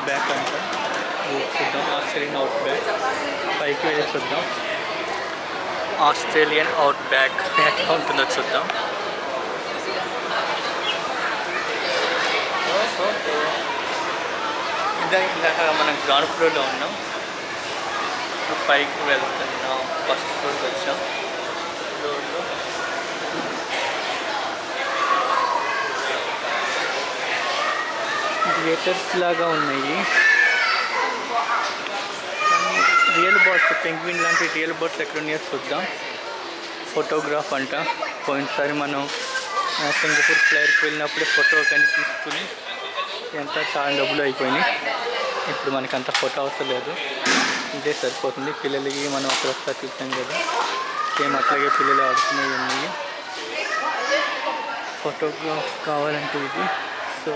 Back అంట చూద్దాం. Australian out back పైకి వెళ్ళి చూద్దాం. ఆస్ట్రేలియన్ అవుట్ బ్యాక్ ఎట్లా ఉంటుందో చూద్దాం. ఇందాక మనం గ్రౌండ్ ఫ్లోర్లో ఉన్నాం, ఇప్పుడు పైకి వెళ్తున్నాం. ఫస్ట్ ఫ్లోర్కి వచ్చాం. ఫ్లోర్లో థియేటర్స్ లాగా ఉన్నాయి. రియల్ బర్డ్స్, పెంగ్విన్ లాంటి రియల్ బర్డ్స్ ఎక్కడ ఉన్నాయో చూద్దాం. ఫోటోగ్రాఫ్ అంట. పోయినసారి మనం సింగపూర్ ఫ్లైట్కి వెళ్ళినప్పుడే ఫోటో కానీ తీసుకుని ఎంత చాలా డబ్బులు అయిపోయినాయి. ఇప్పుడు మనకి అంత ఫోటో అవసరం లేదు, ఇదే సరిపోతుంది. పిల్లలకి మనం అక్కడ ఒకసారి చూసాం కదా, సేమ్ అట్లాగే పిల్లలు ఆడుకునేవి ఉన్నాయి. ఫోటోగ్రాఫ్ కావాలంటే ఇది. సో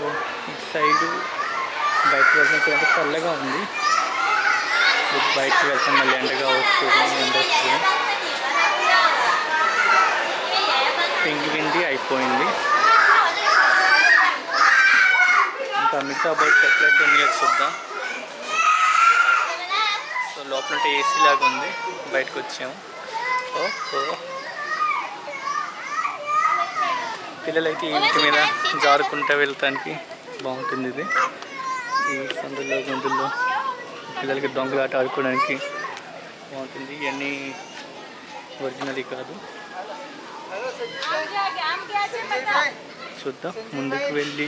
ఇటు సైడు బయటకు వెళ్తున్నట్టు చల్లగా ఉంది. బయటకు వెళ్తాం, మళ్ళీ ఎండగా వస్తుంది, ఎండ వస్తుంది. పెంగ్విన్ది అయిపోయింది. ఇంకా మిగతా బర్డ్స్ ఎట్లయితే ఉన్నాయో చూద్దాం. సో లోపల ఏసీ లాగా ఉంది, బయటకు వచ్చాము. ఓహో, పిల్లలైతే ఈ ఇంటి మీద జారుకుంటూ వెళ్తానికి బాగుంటుంది. ఇది ఈ సందుల్లో గొంతుల్లో పిల్లలకి దొంగలాట ఆడుకోవడానికి బాగుంటుంది. ఇవన్నీ ఒరిజినల్ కాదు. చూద్దాం ముందుకు వెళ్ళి.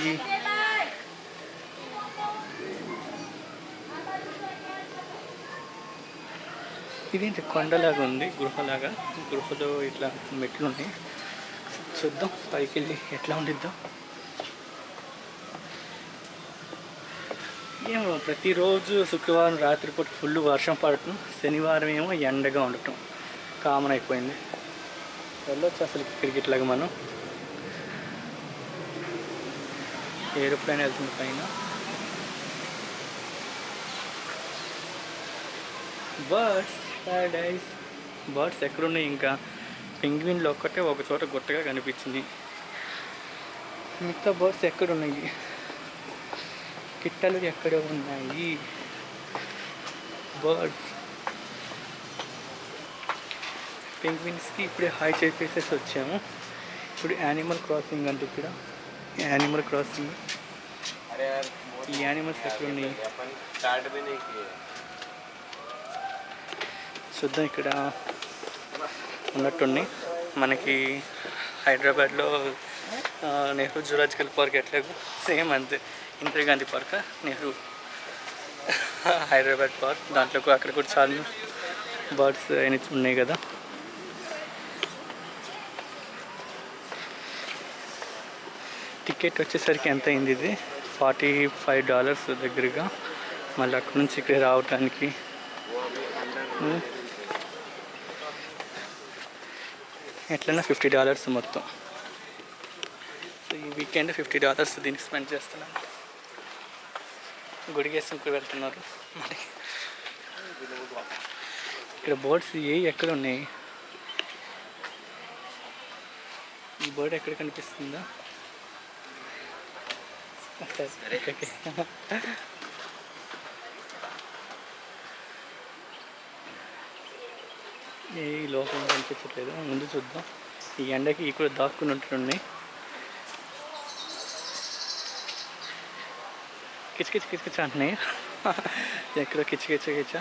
ఇదేంటి కొండలాగా ఉంది, గృహలాగా. గృహలో ఇట్లా మెట్లు ఉన్నాయి. చూద్దాం పైకి వెళ్ళి ఎట్లా ఉండిద్దాం. ఏమో ప్రతిరోజు శుక్రవారం రాత్రిపూట ఫుల్ వర్షం పడటం, శనివారం ఏమో ఎండగా ఉండటం కామన్ అయిపోయింది. వెళ్ళొచ్చు అసలు ఇక్కడికి ఇట్లాగా. మనం ఏరోప్లేన్ వెళ్తుంది పైన. Birds Paradise. బర్డ్స్ ఎక్కడున్నాయి? ఇంకా పెంగ్విన్లు ఒక్కటే ఒక చోట గుట్టగా కనిపించింది. మిగతా బర్డ్స్ ఎక్కడున్నాయి? కిట్టలు ఎక్కడ ఉన్నాయి బర్డ్స్? పెంగ్విన్స్కి ఇప్పుడే హాయ్ చెప్పేసేసి వచ్చాము. ఇప్పుడు యానిమల్ క్రాసింగ్ అంటే ఇక్కడ యానిమల్ క్రాసింగ్. ఈ యానిమల్స్ ఎక్కడ ఉన్నాయి చూద్దాం. ఇక్కడ ఉన్నట్టున్నాయి. మనకి హైదరాబాద్లో నెహ్రూ జూలాజికల్ పార్క్ ఎట్లాగో సేమ్ అంతే. ఇందిరాగాంధీ పార్క్, నెహ్రూ హైదరాబాద్ పార్క్, దాంట్లో అక్కడ కూడా చాలా బర్డ్స్ అయినా ఉన్నాయి కదా. టికెట్ వచ్చేసరికి ఎంత అయింది? ఇది $45 దగ్గరగా. మళ్ళీ అక్కడ నుంచి ఇక్కడ రావటానికి ఎట్లన్నా $50 మొత్తం. సో ఈ వీకెండ్ $50 దీనికి స్పెండ్ చేస్తున్నాను. గుడికేసుకు వెళ్తున్నారు. మరి ఇక్కడ బర్డ్స్ ఎక్కడ ఉన్నాయి? ఈ బర్డ్ ఎక్కడ కనిపిస్తుందా? ఈ లోపల కనిపించట్లేదు. ముందు చూద్దాం. ఈ ఎండకి ఇక్కడ దాక్కుని ఉంటున్నాయి. కిచకిచ కిచకిచ అంటున్నాయి. ఎక్కడో కిచకిచ కిచ.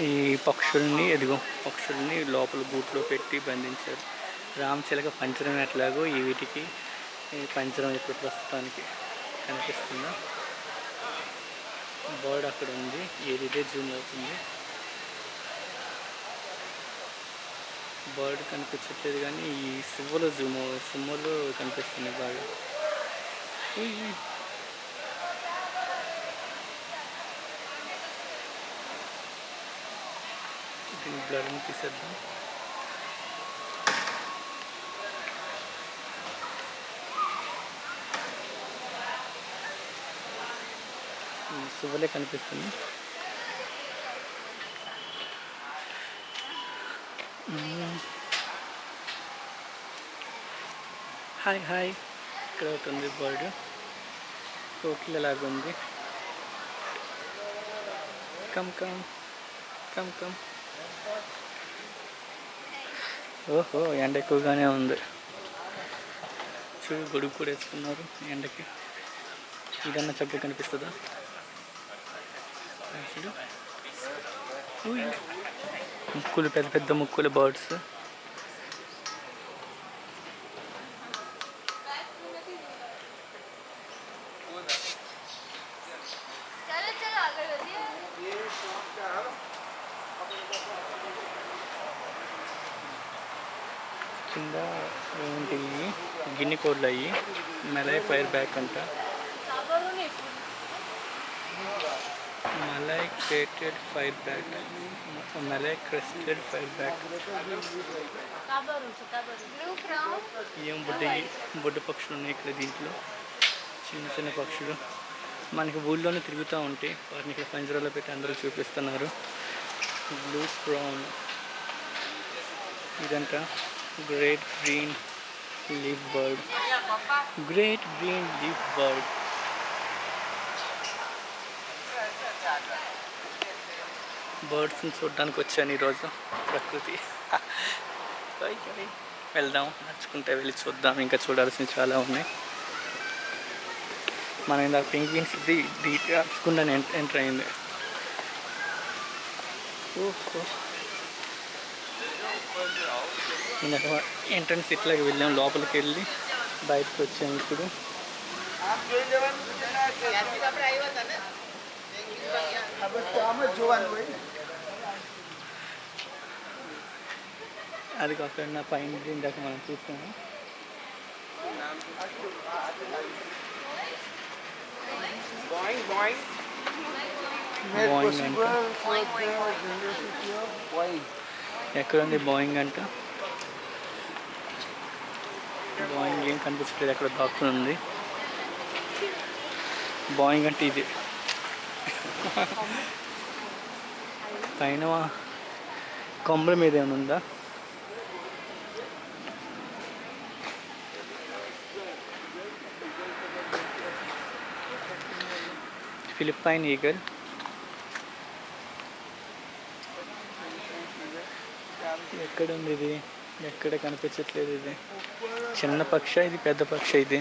ఈ పక్షుల్ని లోపల గూట్లో పెట్టి బంధించారు. రామచిలక పంచరం ఎట్లాగో ఈ వీటికి పంచరం ఇప్పుడు ప్రస్తుతానికి కనిపిస్తుందా? బర్డ్ అక్కడ ఉంది, ఏదిదే జూమ్ అవుతుంది. బర్డ్ కనిపించట్లేదు కానీ ఈ సువ్వలు కనిపిస్తున్నాయి బాగా. దీన్ని బ్లర్ని తీసేద్దాం. సువ్వలే కనిపిస్తుంది. Hi hi. ఇక్కడ ఒకటి ఉంది బర్డ్, కోకిల లాగా ఉంది. Come come come come. ఓహో, ఎండ ఎక్కువగానే ఉంది. చూడు, గొడుగు కూడా వేసుకున్నారు ఎండకి. ఇదన్నా చక్కగా కనిపిస్తుందా? చూడు, ముక్కులు, పెద్ద పెద్ద ముక్కులు బర్డ్స్. కింద ఏంటి, గిన్నె కోడ్లు అయ్యి మెలై ఫైర్ బ్యాక్ అంట. Malai created fire back, malai crested fire back. ఏం బుడ్డ పక్షులు ఉన్నాయి ఇక్కడ. దీంట్లో చిన్న చిన్న పక్షులు మనకి ఊళ్ళోనే తిరుగుతూ ఉంటాయి. వాటిని ఇక్కడ పంజరాలో పెట్టి అందరూ చూపిస్తున్నారు. బ్లూ క్రౌన్ ఇదంట. Great green leaf bird, great green leaf bird. బర్డ్స్ని చూడడానికి వచ్చాను ఈరోజు. ప్రకృతి వెళ్దాం, నడుచుకుంటే వెళ్ళి చూద్దాం. ఇంకా చూడాల్సినవి చాలా ఉన్నాయి. మనం ఇందాక పెంగ్విన్స్ నడుచుకుంటా ఎంటర్ అయింది. ఇందాక ఎంట్రన్స్ ఇట్లాగే వెళ్ళాం, లోపలికి వెళ్ళి బయటకు వచ్చాము. ఇప్పుడు అది కాకుండా పైన ఇందాక మనం చూసాము. ఎక్కడుంది బాయింగ్ అంట? బాయింగ్ ఏం కనిపించట్లేదు, ఎక్కడ దాక్కుని ఉంది. బాయింగ్ అంటే ఇది. పైన కొమ్మల మీద ఏమైనా ఉందా? Philippine eagle. ఎక్కడ ఉంది ఇది? ఎక్కడ కనిపించట్లేదు. ఇది చిన్న పక్ష, ఇది పెద్ద పక్ష. ఇది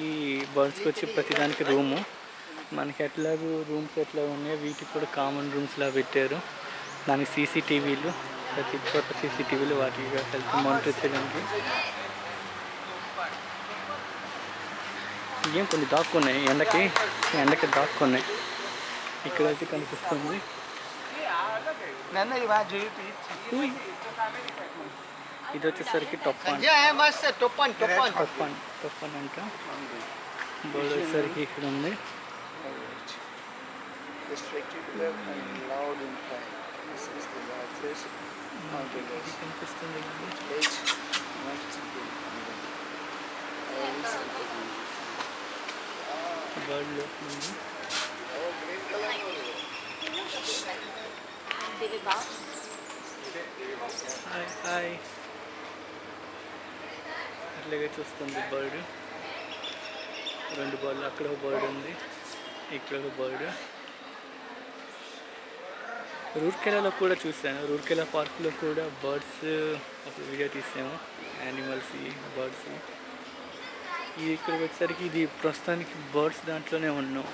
ఈ బర్డ్స్కి వచ్చి ప్రతిదానికి రూము. మనకి ఎట్లాగూ రూమ్స్ ఎట్లా ఉన్నాయో వీటికి కూడా కామన్ రూమ్స్లా పెట్టారు. దానికి సీసీటీవీలు, ప్రతి చోట సీసీటీవీలు, వాటి హెల్త్ మానిటర్ చేయడానికి. ఏం కొన్ని దాక్కున్నాయి, ఎండకి దాక్కున్నాయి. ఇక్కడైతే కనిపిస్తుంది. ఇది వచ్చేసరికి టొప్పన్ అంట. బోర్డు వచ్చేసరికి ఇక్కడ ఉంది. కనిపిస్తుంది. బర్డ్లో హాయ్ హాయ్. అట్లాగే చూస్తుంది బర్డ్. రెండు బర్డ్లు, అక్కడ ఒక బర్డ్ ఉంది, ఇక్కడ ఒక బర్డ్. రూర్కెలాలో కూడా చూసాను. రూర్కెలా పార్క్లో కూడా బర్డ్స్ అప్పుడు వీడియో తీసాము. Animals, birds. ఇక్కడికి వచ్చేసరికి ఇది ప్రస్తుతానికి బర్డ్స్ దాంట్లోనే ఉన్నాం.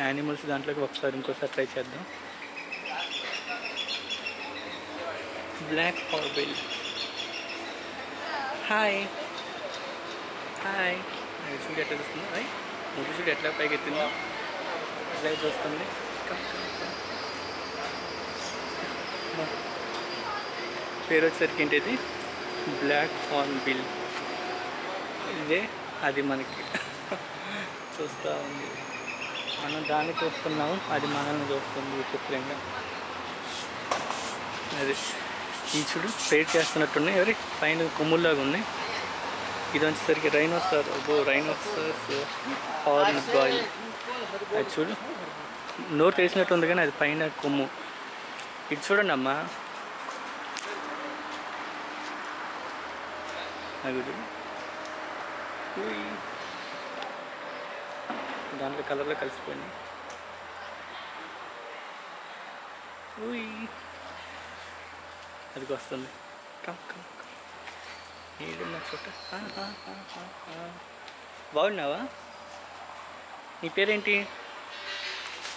యానిమల్స్ దాంట్లోకి ఇంకోసారి ట్రై చేద్దాం. Black hornbill. Hi hi. చూడు ఎట్లా చూస్తుందో, ముగ్గు చూడు ఎట్లా పైకి ఎత్తిందో, ఎట్లా చూస్తుంది. పేరు వచ్చేసరికి ఏంటిది? Black hornbill. ఇదే అది మనకి చూస్తూ ఉంది. మనం దాన్ని చూస్తున్నాము, అది మనల్ని చూస్తుంది విచిత్రంగా. అది ఈ చూడు ప్రేట్ చేస్తున్నట్టున్నాయి. ఎవరి పైన కొమ్ముల్లాగా ఉంది. ఇది వచ్చేసరికి రైనోసర్స్ హార్న్ బాయిల్. అది చూడు, నోరు తెలిసినట్టు ఉంది కానీ అది పైన కొమ్ము. ఇది చూడండి అమ్మా, అది దాంట్లో కలర్లో కలిసిపోయినాయి. అదికి వస్తుంది. కమ్ కమ్ కమ్, ఏడున్న చోట. బాగున్నావా? నీ పేరేంటి?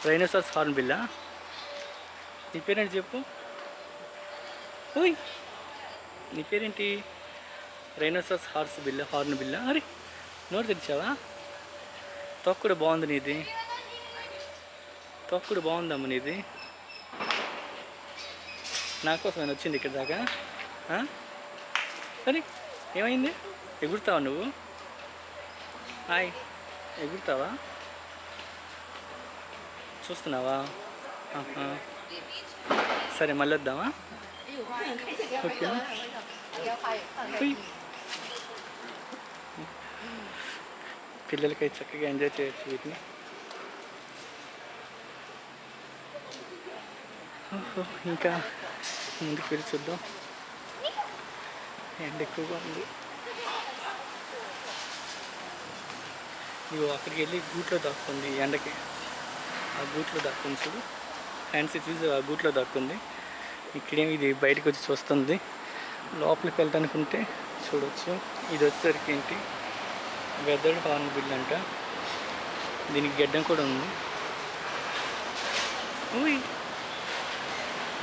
రైనోసార్స్ హార్న్ బిల్లా? నీ పేరేంటి చెప్పు. ఓయ్, నీ పేరేంటి? రైనోసార్స్ హార్న్ బిల్లా. అరే, నోరు తెరిచావా? తొక్కుడు బాగుంది నీది, తొక్కుడు బాగుందమ్మ నీది. నా కోసం నేను వచ్చింది ఇక్కడ దాకా. అరే, ఏమైంది? ఎగురుతావా నువ్వు? హాయ్, ఎగురుతావా? చూస్తున్నావా? సరే, మళ్ళీ వద్దామా? ఓకే, పిల్లలకి చక్కగా ఎంజాయ్ చేయొచ్చు వీటిని. ఇంకా ముందుకు వెళ్ళి చూద్దాం. ఎండ ఎక్కువగా ఉంది. ఇవి అక్కడికి వెళ్ళి గూట్లో దాక్కుంది ఎండకి. ఆ గూట్లో దాక్కుంది చూడు, హ్యాండ్స్ చూసి ఆ గూట్లో దాక్కుంది. ఇక్కడేమి ఇది బయటకు వచ్చి చూస్తుంది. లోపలికి వెళ్ళడానికి ఉంటే చూడవచ్చు. ఇది వచ్చేసరికి ఏంటి, వెదర్డ్ హార్న్ బిల్ అంట. దీనికి గెడ్డం కూడా ఉంది.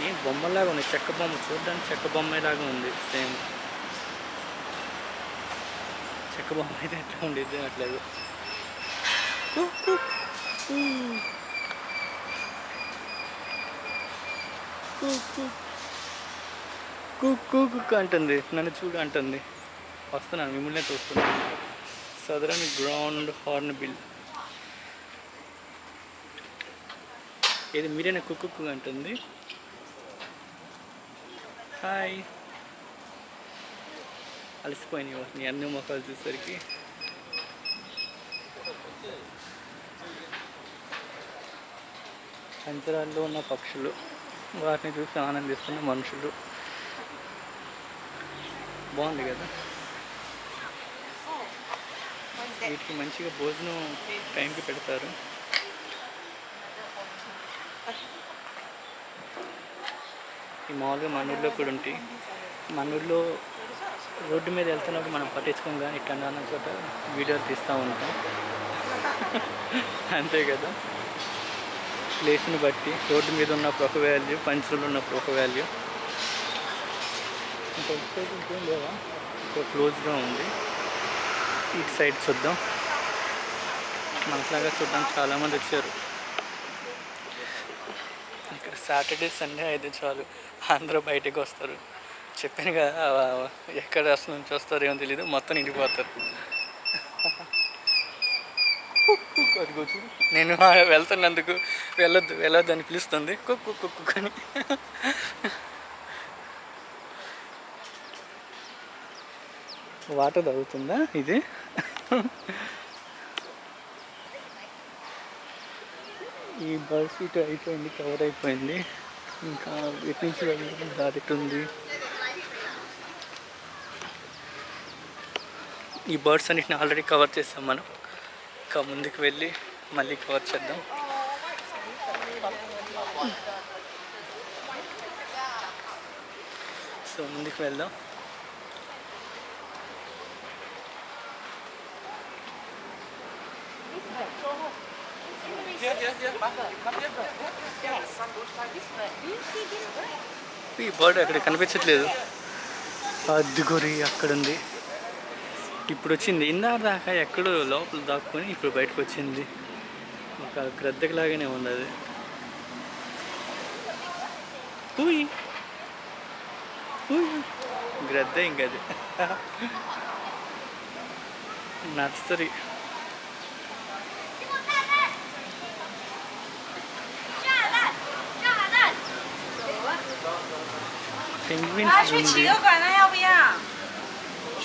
ఏం బొమ్మలాగా ఉంది, చెక్క బొమ్మ. చూడడానికి చెక్క బొమ్మలాగా ఉంది. సేమ్ చెక్క బొమ్మ అయితే ఎట్లా ఉండేది అట్లేదు. కుక్ అంటుంది, నన్ను చూడు అంటుంది. వస్తున్నాను, మిమ్మల్నే చూస్తున్నాను. Southern ground horn bill. ఏది మీరేనా కుక్కు అంటుంది? హాయ్, అలసిపోయినాయి నీ అన్ని మొక్కలు చూసేసరికి. పంజరాల్లో ఉన్న పక్షులు, వాటిని చూసి ఆనందిస్తున్న మనుషులు. బాగుంది కదా. వీటికి మంచిగా భోజనం టైంకి పెడతారు. ఈ మామూలుగా మన ఊళ్ళో కూడా ఉంటాయి. మన ఊళ్ళో రోడ్డు మీద వెళ్తున్నప్పుడు మనం పట్టించుకోం, కానీ ఇట్లా అన్న చోట వీడియోలు తీస్తూ ఉంటాం. అంతే కదా. ప్లేస్ని బట్టి రోడ్డు మీద ఉన్నప్పుడు ఒక వాల్యూ, పంచులు ఉన్నప్పుడు ఒక వాల్యూ. ఇంకా ఇటు సైడ్ ఇంకేం లేవా? ఇంకా క్లోజ్గా ఉంది. ఇటు సైడ్ చూద్దాం. మనట్లాగా చూడడానికి చాలామంది వచ్చారు. ఇక్కడ సాటర్డే సండే అయితే చాలు, అందరూ బయటకు వస్తారు. చెప్పాను కదా, ఎక్కడ నుంచి వస్తారు ఏమో తెలీదు, మొత్తం నిండిపోతారు. అదిగో చూడు, నేను వెళ్తున్నందుకు వెళ్ళొద్దు అని పిలుస్తుంది. కుక్కు కుక్కు అని. వాటర్ తాగుతుందా ఇది? ఈ బస్ ఇటు అయిపోయింది, కవర్ అయిపోయింది. ఇంకా ఇటు నుంచి వెళ్ళడం దారి ఉంది. ఈ బర్డ్స్ అన్నిటిని ఆల్రెడీ కవర్ చేస్తాం మనం. ఇంకా ముందుకు వెళ్ళి మళ్ళీ కవర్ చేద్దాం. సో ముందుకు వెళ్దాం. ఈ బర్డ్ అక్కడ కనిపించట్లేదు. అద్దుగురి అక్కడుంది. ఇప్పుడు వచ్చింది. ఇందాక ఎక్కడో లోపల దాక్కుని ఇప్పుడు బయటకు వచ్చింది. ఒక గ్రద్దకిలాగానే ఉంది అది. గ్రద్ద ఇంకా అది. నర్సరీ. పెంగ్విన్స్ ఉంది.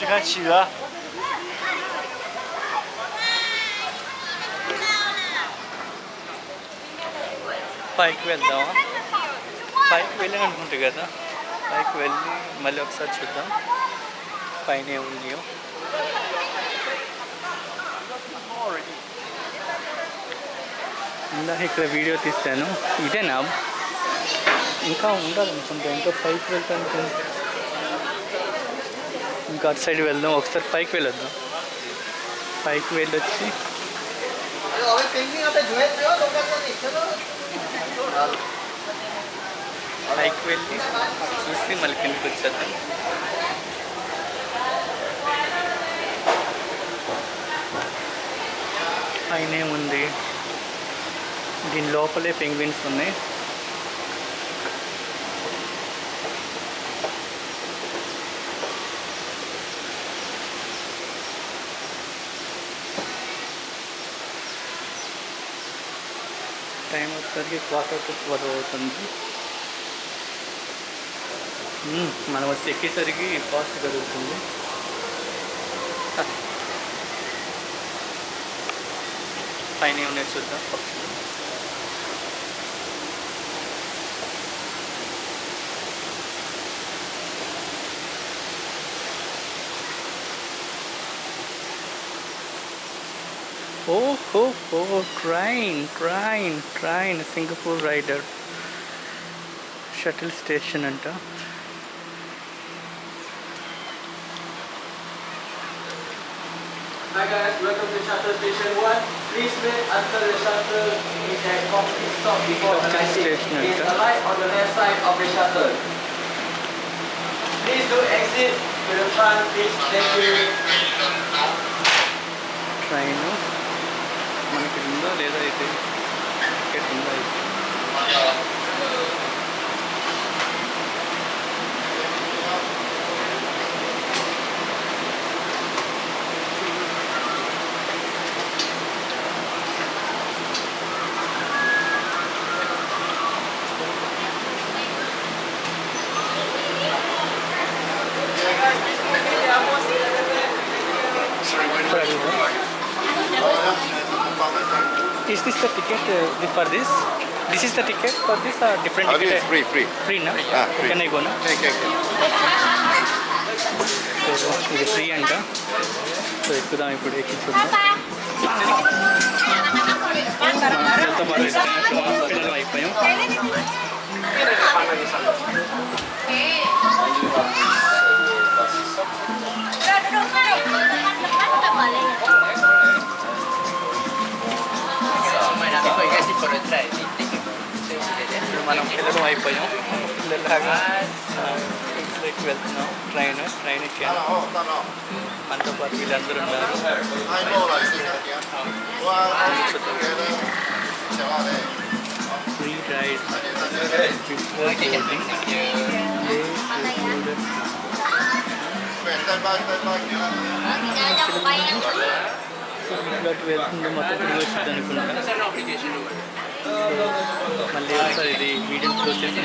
去看企鹅。పైకి వెళ్దామా? పైకి వెళ్ళాను అనుకుంటా కదా. పైకి వెళ్ళి మళ్ళీ ఒకసారి చూద్దాం పైన ఏమున్నాయో. ఇందాక ఇక్కడ వీడియో తీస్తాను. ఇదేనా? ఇంకా ఉండాలనుకుంటా. ఇంకా పైకి వెళ్తాను. ఇంకా అటు సైడ్ వెళ్దాం. ఒకసారి పైకి వెళ్ళొద్దాం. పైకి వెళ్ళొచ్చి పైకి వెళ్ళి చూసి మళ్ళీ కిందకి వచ్చేద్దాం. పైన ఏముంది? దీని లోపలే పెంగ్విన్స్ ఉన్నాయి. టైం వచ్చేసరికి 1:15 అవుతుంది. మనం వచ్చి ఎక్కేసరికి ఫాస్ట్ జరుగుతుంది. పైన ఉన్నాయి చూద్దాం పక్షులు. Train Singapore rider shuttle station అంట. Hi guys, welcome to Shuttle Station 1. Please wait until the shuttle is at complete stop before alighting. Please alight on the left side of the shuttle. Please do exit to the front, please. Thank you. Train మనకి ఉందా లేదా? అయితే ticket ఉందా? అయితే Is this the ticket for this? This is the ticket for this or different ticket? It's free. Free na? Yeah, free. Can I go na? Okay. So ఇది free అంట. So ఎక్కుదాం ఇప్పుడు. ఎక్కి చూద్దాం. పిల్లలతో పాటు పిల్లలు అయిపోయాం. మనం పిల్లలు అయిపోయాం. పిల్లలాగా ఇంట్లోకి వెళ్తున్నాం. ట్రైన్ ఎక్కాను. మనతో పాటు వీళ్ళందరూ ఉన్నారు. ఫ్రీ రైడ్ వెళ్తుంది. మొత్తం తిరిగి వచ్చింది అనుకుంటా. మళ్ళీ ఒకసారి ఇది వీడియో క్లోజ్ చేసి